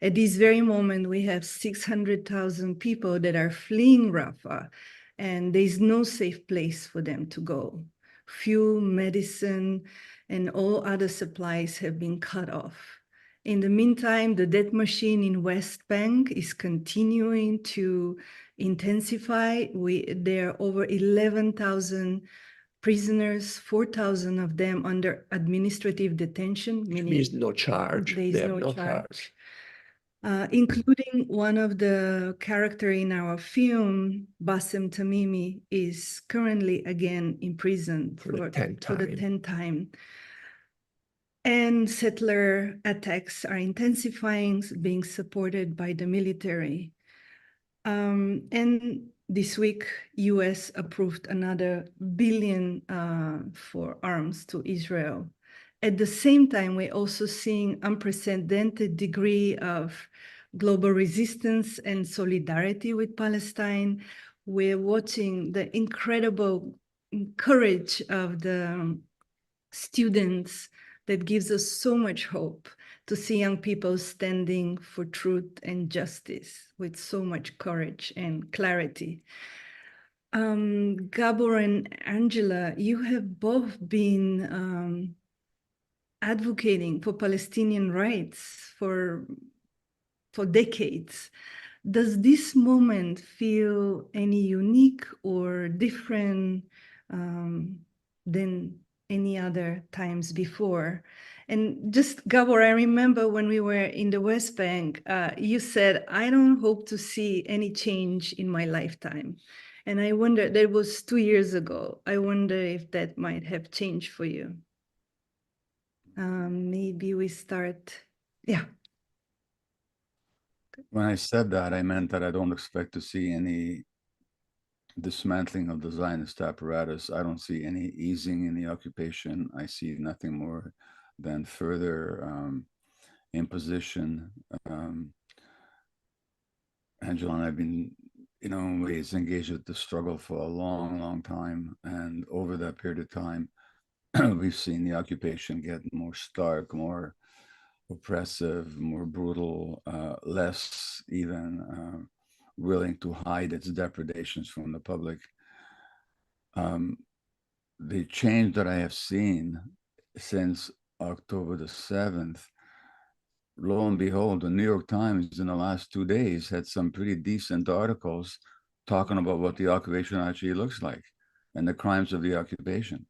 At this very moment, we have 600,000 people that are fleeing Rafah, and there's no safe place for them to go. Fuel, medicine, and all other supplies have been cut off. In the meantime, the death machine in West Bank is continuing to intensify. There are over 11,000 prisoners, 4,000 of them under administrative detention. Meaning means no charge. There is no charge. Including one of the characters in our film, Bassem Tamimi, is currently again imprisoned for the 10th time. And settler attacks are intensifying, being supported by the military. And this week, US approved another $1 billion for arms to Israel. At the same time, we're also seeing unprecedented degree of global resistance and solidarity with Palestine. We're watching the incredible courage of the students that gives us so much hope to see young people standing for truth and justice with so much courage and clarity. Gabor and Angela, you have both been advocating for Palestinian rights for decades. Does this moment feel any unique or different than any other times before? And just, Gabor, I remember when we were in the West Bank, you said, I don't hope to see any change in my lifetime. And I wonder, that was 2 years ago. I wonder if that might have changed for you. Maybe we start, yeah. When I said that, I meant that I don't expect to see any dismantling of the Zionist apparatus. I don't see any easing in the occupation. I see nothing more than further imposition. Angela and I have been, in ways engaged with the struggle for a long, long time. And over that period of time, we've seen the occupation get more stark, more oppressive, more brutal, less even willing to hide its depredations from the public. The change that I have seen since October the 7th, lo and behold, the New York Times in the last 2 days had some pretty decent articles talking about what the occupation actually looks like and the crimes of the occupation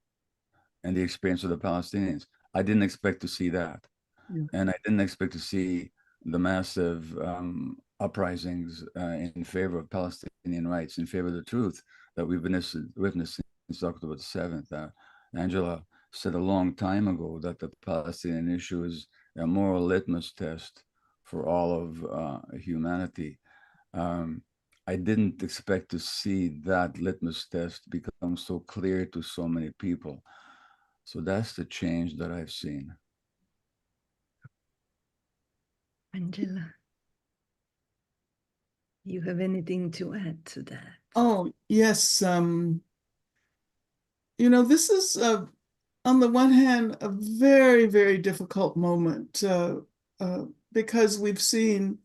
and the experience of the Palestinians. I didn't expect to see that. Yeah. And I didn't expect to see the massive uprisings in favor of Palestinian rights, in favor of the truth that we've witnessed since October the 7th. Angela said a long time ago that the Palestinian issue is a moral litmus test for all of humanity. I didn't expect to see that litmus test become so clear to so many people. So that's the change that I've seen. Angela, you have anything to add to that? Oh, yes. This is, on the one hand, a very, very difficult moment because we've seen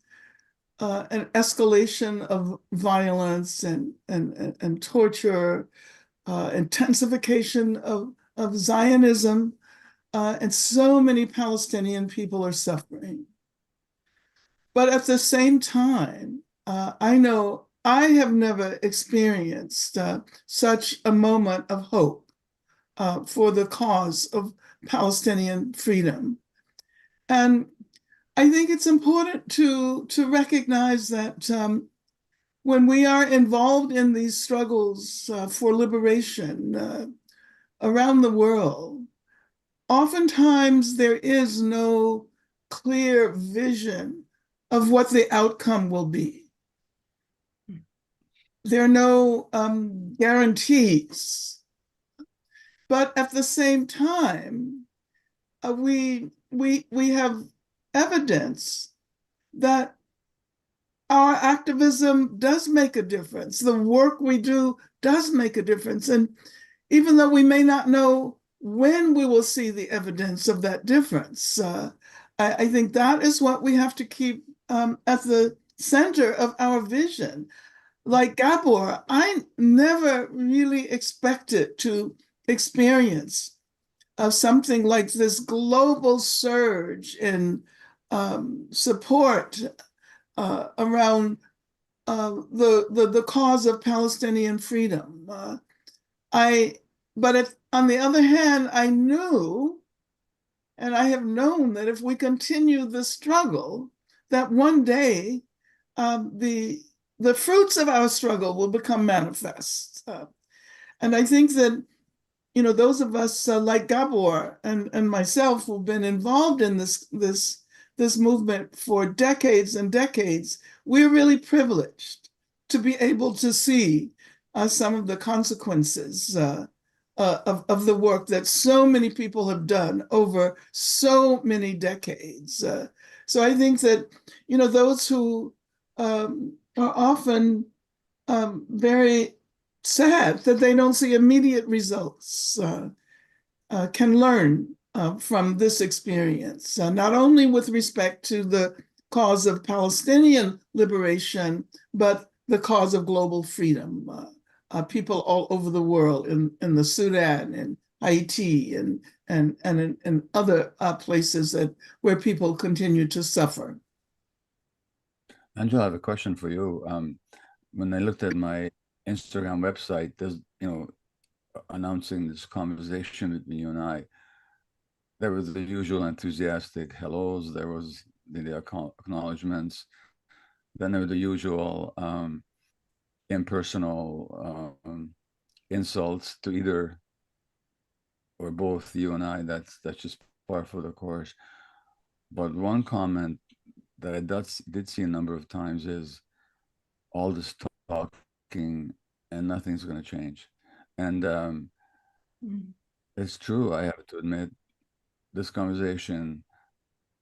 an escalation of violence and torture, intensification of Zionism, and so many Palestinian people are suffering. But at the same time, I know I have never experienced such a moment of hope for the cause of Palestinian freedom. And I think it's important to recognize that when we are involved in these struggles for liberation around the world, oftentimes there is no clear vision of what the outcome will be. There are no guarantees. But at the same time, we have evidence that our activism does make a difference. The work we do does make a difference. And even though we may not know when we will see the evidence of that difference, I think that is what we have to keep at the center of our vision. Like Gabor, I never really expected to experience something like this global surge in support around the cause of Palestinian freedom. But on the other hand, I knew, and I have known, that if we continue the struggle, that one day the fruits of our struggle will become manifest. And I think that, you know, those of us like Gabor and myself who've been involved in this movement for decades and decades, we're really privileged to be able to see some of the consequences of the work that so many people have done over so many decades. So I think that, you know, those who are often very sad that they don't see immediate results can learn from this experience, not only with respect to the cause of Palestinian liberation, but the cause of global freedom. People all over the world, in the Sudan and Haiti and in other places where people continue to suffer. Angela, I have a question for you. When I looked at my Instagram website, there's, you know, announcing this conversation between you and I, there was the usual enthusiastic hellos, there was the acknowledgements, then there were the usual impersonal insults to either or both you and I. That's just par for the course. But one comment that I did see a number of times is all this talking and nothing's going to change. And it's true, I have to admit, this conversation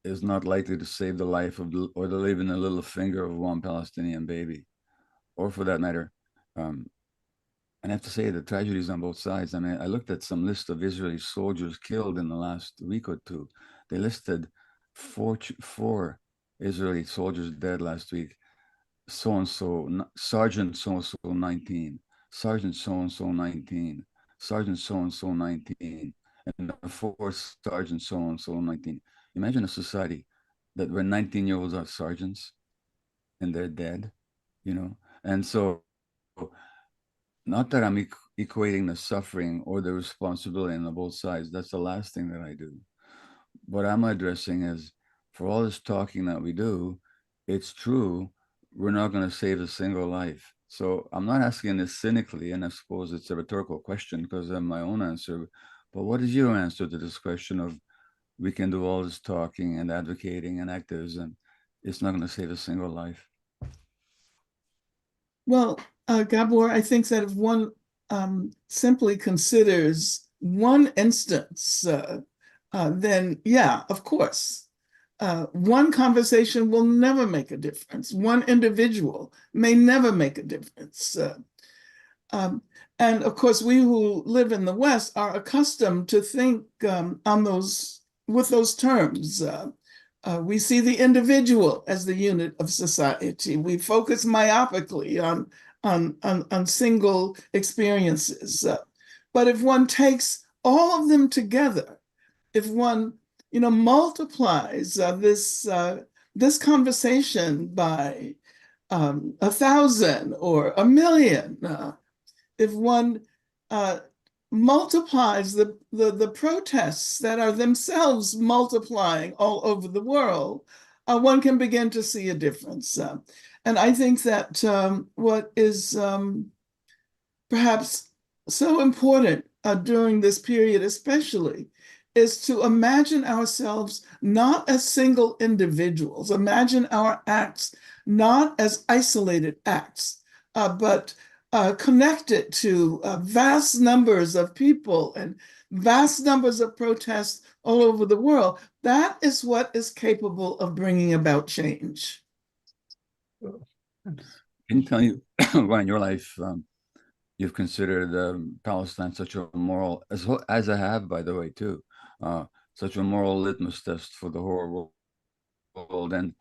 is not likely to save the life of or to leave in a little finger of one Palestinian baby, or for that matter. And I have to say the tragedies on both sides. I mean, I looked at some list of Israeli soldiers killed in the last week or two. They listed four Israeli soldiers dead last week. So-and-so, Sergeant so-and-so 19, Sergeant so-and-so 19, Sergeant so-and-so 19, and the fourth Sergeant so-and-so 19. Imagine a society that where 19-year-olds are sergeants and they're dead, you know? And so, not that I'm equating the suffering or the responsibility on both sides. That's the last thing that I do. What I'm addressing is, for all this talking that we do, it's true, we're not going to save a single life. So I'm not asking this cynically, and I suppose it's a rhetorical question because I have my own answer. But what is your answer to this question of, we can do all this talking and advocating and activism, it's not going to save a single life? Well, Gabor, I think that if one simply considers one instance, then yeah, of course, one conversation will never make a difference. One individual may never make a difference. And of course, we who live in the West are accustomed to think with those terms. We see the individual as the unit of society. We focus myopically on single experiences. But if one takes all of them together, if one, you know, multiplies this conversation by 1,000 or 1,000,000, if one multiplies the protests that are themselves multiplying all over the world, one can begin to see a difference. And I think that what is perhaps so important during this period especially is to imagine ourselves not as single individuals, imagine our acts not as isolated acts, but connected to vast numbers of people and vast numbers of protests all over the world. That is what is capable of bringing about change. Can you tell you why in your life you've considered Palestine such a as I have, by the way, too, such a moral litmus test for the whole behold. And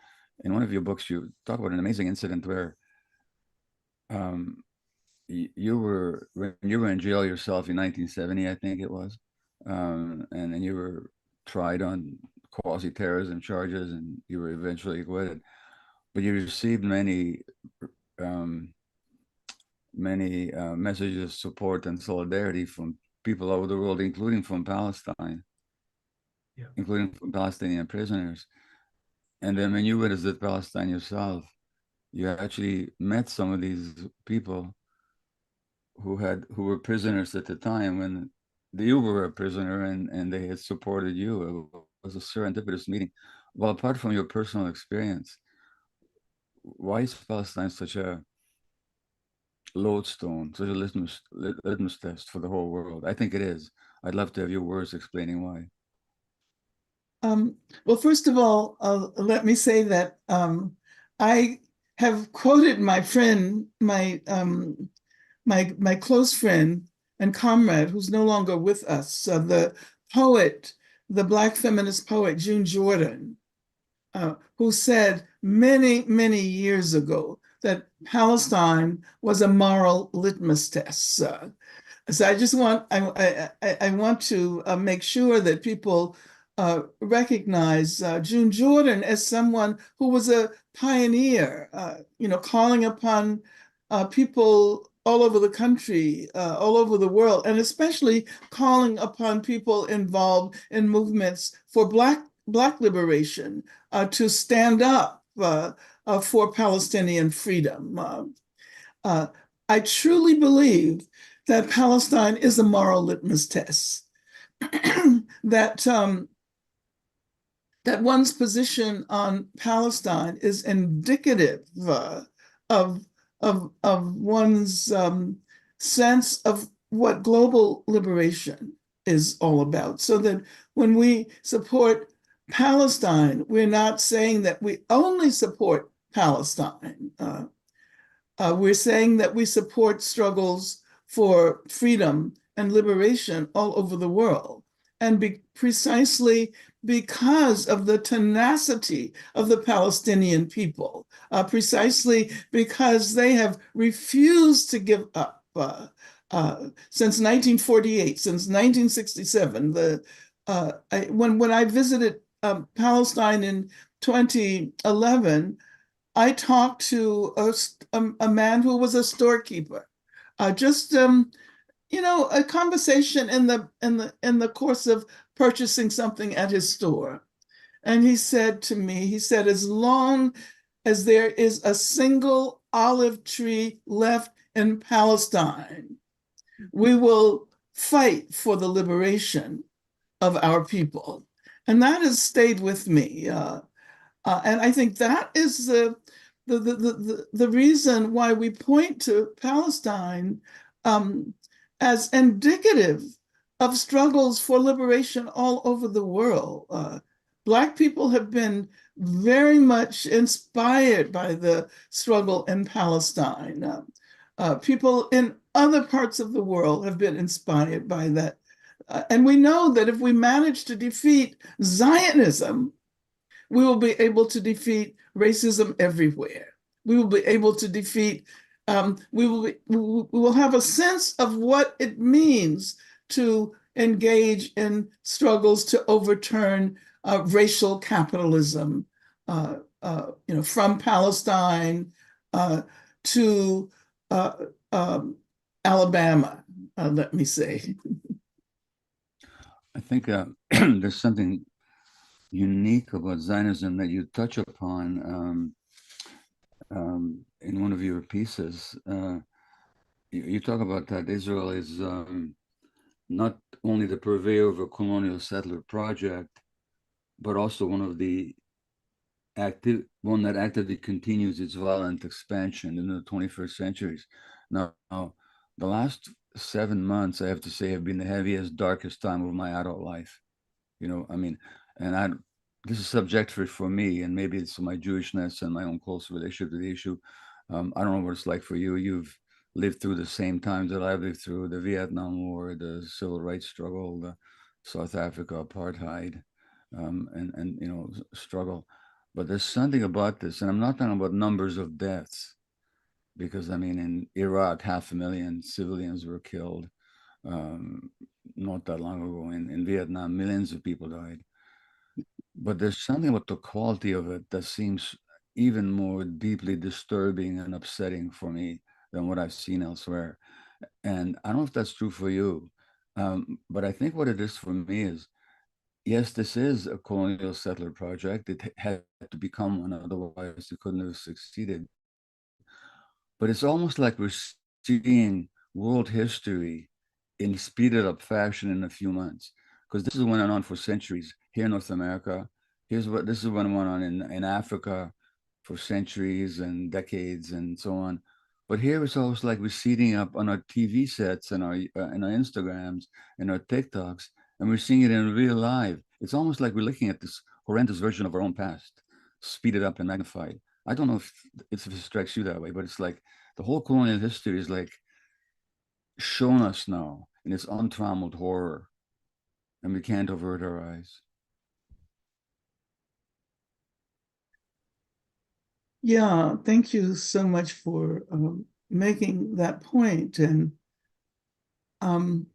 in one of your books, you talk about an amazing incident where you were, when you were in jail yourself in 1970, I think it was, and then you were tried on quasi-terrorism charges, and you were eventually acquitted. But you received many messages of support and solidarity from people all over the world, including from Palestine, including from Palestinian prisoners. And then when you visited Palestine yourself, you actually met some of these people who were prisoners at the time when you were a prisoner, and they had supported you. It was a serendipitous meeting. Well, apart from your personal experience, why is Palestine such a lodestone, such a litmus test for the whole world? I think it is. I'd love to have your words explaining why. Well, first of all, let me say that I have quoted my friend, my close friend and comrade, who's no longer with us, the poet, the Black feminist poet June Jordan, who said many, many years ago that Palestine was a moral litmus test. So I just want, I want to make sure that people recognize June Jordan as someone who was a pioneer, calling upon people all over the country, all over the world, and especially calling upon people involved in movements for Black liberation to stand up for Palestinian freedom. I truly believe that Palestine is a moral litmus test. That one's position on Palestine is indicative of one's sense of what global liberation is all about. So that when we support Palestine, we're not saying that we only support Palestine. We're saying that we support struggles for freedom and liberation all over the world. And precisely because of the tenacity of the Palestinian people, precisely because they have refused to give up since 1948, since 1967. When I visited Palestine in 2011, I talked to a man who was a storekeeper, a conversation in the course of purchasing something at his store. And he said to me, as long as there is a single olive tree left in Palestine, we will fight for the liberation of our people. And that has stayed with me. And I think that is the reason why we point to Palestine as indicative of struggles for liberation all over the world. Black people have been very much inspired by the struggle in Palestine. People in other parts of the world have been inspired by that. And we know that if we manage to defeat Zionism, we will be able to defeat racism everywhere. We will be able to defeat, we will have a sense of what it means to engage in struggles to overturn racial capitalism, from Palestine to Alabama, let me say. I think there's something unique about Zionism that you touch upon in one of your pieces. You talk about that Israel is not only the purveyor of a colonial settler project, but also one that actively continues its violent expansion in the 21st centuries. Now, the last 7 months, I have to say, have been the heaviest, darkest time of my adult life. This is subjective for me, and maybe it's my Jewishness and my own close relationship to the issue. I don't know what it's like for you. You've lived through the same times that I've lived through: the Vietnam War, the civil rights struggle, the South Africa apartheid, and struggle. But there's something about this, and I'm not talking about numbers of deaths, because I mean, in Iraq, 500,000 civilians were killed. Not that long ago in Vietnam, millions of people died. But there's something about the quality of it that seems even more deeply disturbing and upsetting for me than what I've seen elsewhere. And I don't know if that's true for you, but I think what it is for me is, yes, this is a colonial settler project. It had to become one, otherwise it couldn't have succeeded. But it's almost like we're seeing world history in speeded up fashion in a few months, because this is what went on for centuries here in North America. This is what went on in Africa for centuries and decades and so on. But here it's almost like we're seating up on our TV sets and our Instagrams and our TikToks, and we're seeing it in real life. It's almost like we're looking at this horrendous version of our own past, speeded up and magnified. I don't know if it strikes you that way, but it's like the whole colonial history is like shown us now in its untrammeled horror, and we can't avert our eyes. Yeah, thank you so much for making that point. And I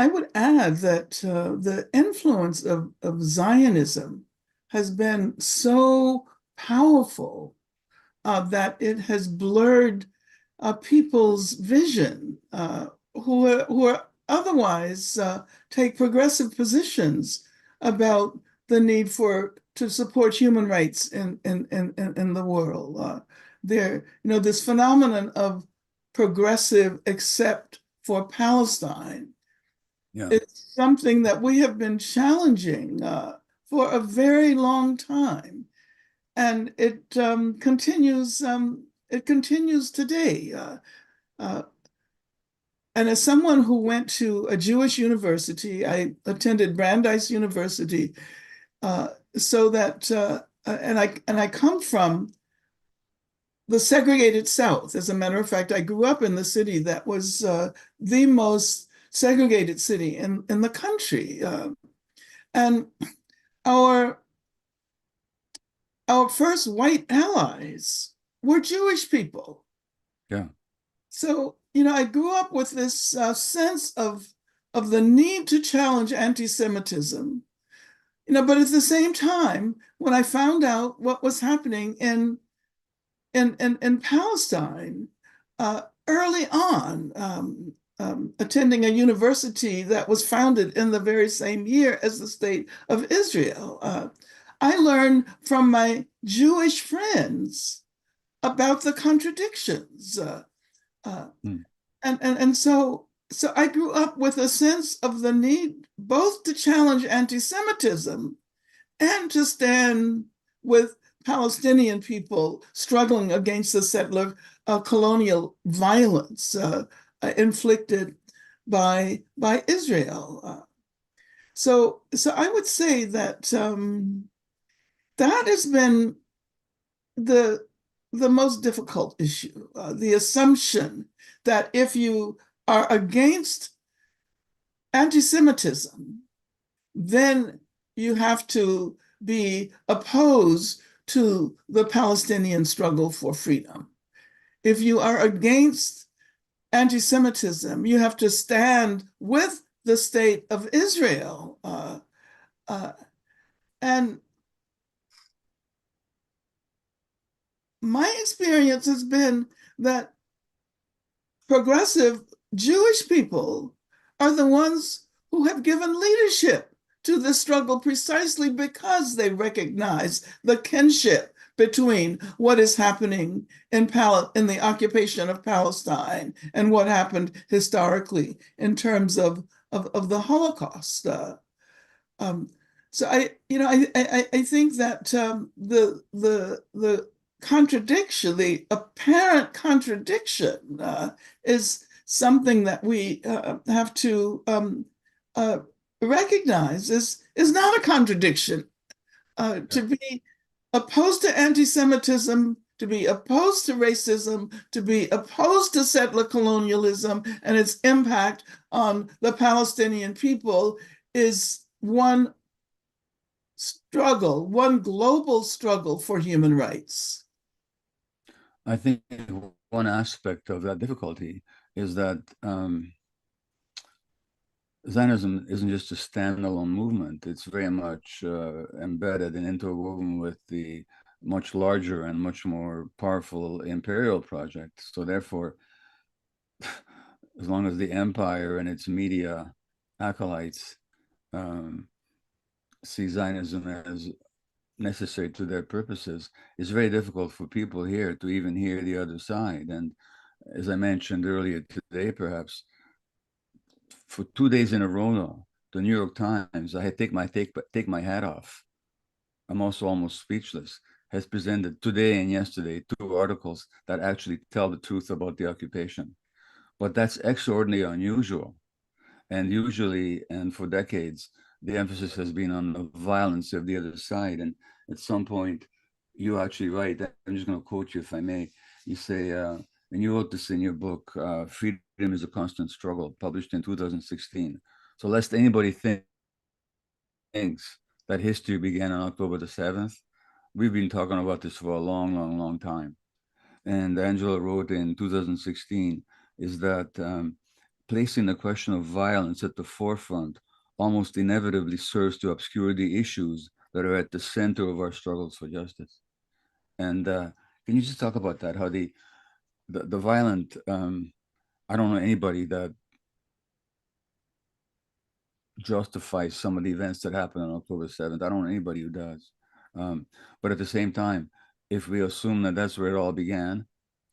would add that the influence of Zionism has been so powerful that it has blurred people's vision who are otherwise take progressive positions about the need to support human rights in the world. This phenomenon of progressive except for Palestine. Yeah. It's something that we have been challenging for a very long time, and it continues. It continues today. And as someone who went to a Jewish university, I attended Brandeis University, so that and I come from the segregated South. As a matter of fact, I grew up in the city that was the most segregated city in the country. And our first white allies were Jewish people. Yeah. So, I grew up with this sense of the need to challenge anti-Semitism, but at the same time, when I found out what was happening in Palestine, early on, attending a university that was founded in the very same year as the State of Israel, I learned from my Jewish friends about the contradictions. And so I grew up with a sense of the need both to challenge anti-Semitism and to stand with Palestinian people struggling against the settler colonial violence inflicted by Israel. So I would say that that has been the most difficult issue, the assumption that if you are against anti-Semitism, then you have to be opposed to the Palestinian struggle for freedom. If you are against anti-Semitism, you have to stand with the State of Israel. And my experience has been that progressive Jewish people are the ones who have given leadership to the struggle precisely because they recognize the kinship between what is happening in the occupation of Palestine and what happened historically in terms of the Holocaust. So I think that the contradiction, the apparent contradiction, is something that we have to recognize is not a contradiction. To be opposed to anti-Semitism, to be opposed to racism, to be opposed to settler colonialism and its impact on the Palestinian people is one struggle, one global struggle for human rights? I think one aspect of that difficulty is that Zionism isn't just a standalone movement. It's very much embedded and interwoven with the much larger and much more powerful imperial project. So therefore, as long as the empire and its media acolytes see Zionism as necessary to their purposes, it's very difficult for people here to even hear the other side. And as I mentioned earlier today, perhaps, for 2 days in a row now, the New York Times, I had take my hat off. I'm also almost speechless, has presented today and yesterday 2 articles that actually tell the truth about the occupation. But that's extraordinarily unusual. And usually, and for decades, the emphasis has been on the violence of the other side. And at some point, you actually write, I'm just going to quote you if I may, you say, and you wrote this in your book, Freedom is a Constant Struggle, published in 2016. So lest anybody thinks that history began on October the 7th, we've been talking about this for a long, long, long time. And Angela wrote in 2016 is that placing the question of violence at the forefront almost inevitably serves to obscure the issues that are at the center of our struggles for justice. And can you just talk about that? How the violent, I don't know anybody that justifies some of the events that happened on October 7th. I don't know anybody who does. But at the same time, if we assume that that's where it all began,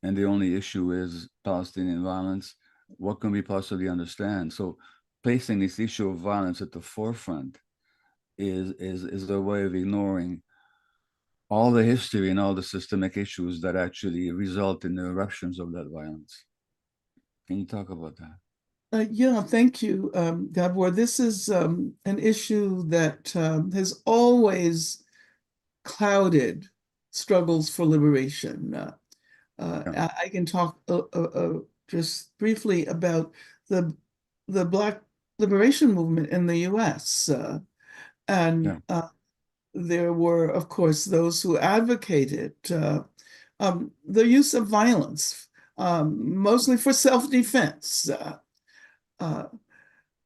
and the only issue is Palestinian violence, what can we possibly understand? So placing this issue of violence at the forefront is a way of ignoring all the history and all the systemic issues that actually result in the eruptions of that violence. Can you talk about that? Yeah, thank you, Gabor. This is an issue that has always clouded struggles for liberation. Yeah. I can talk just briefly about the Black liberation movement in the U.S. And Yeah. There were, of course, those who advocated the use of violence, mostly for self-defense.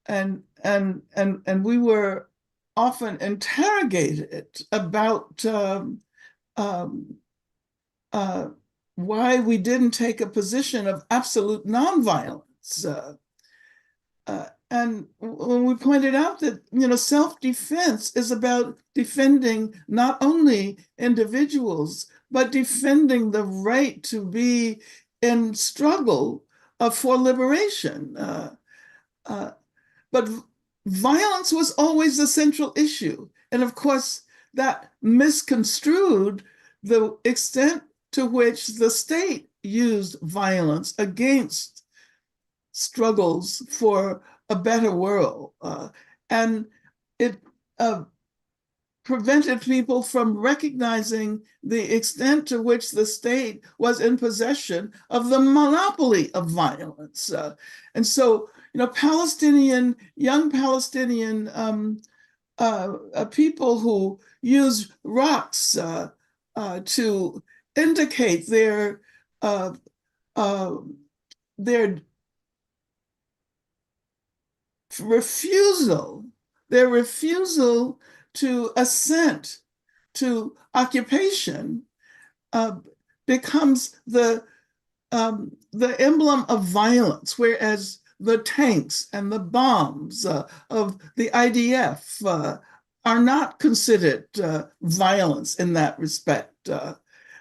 And we were often interrogated about why we didn't take a position of absolute nonviolence. And when we pointed out that, self-defense is about defending not only individuals, but defending the right to be in struggle for liberation. But violence was always the central issue. And of course, that misconstrued the extent to which the state used violence against struggles for a better world. And it prevented people from recognizing the extent to which the state was in possession of the monopoly of violence. And so, young Palestinian people who use rocks to indicate their refusal to assent to occupation becomes the emblem of violence, whereas the tanks and the bombs of the IDF are not considered violence in that respect.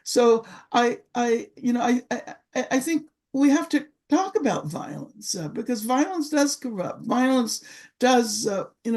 So I think we have to talk about violence because violence does corrupt. Violence does,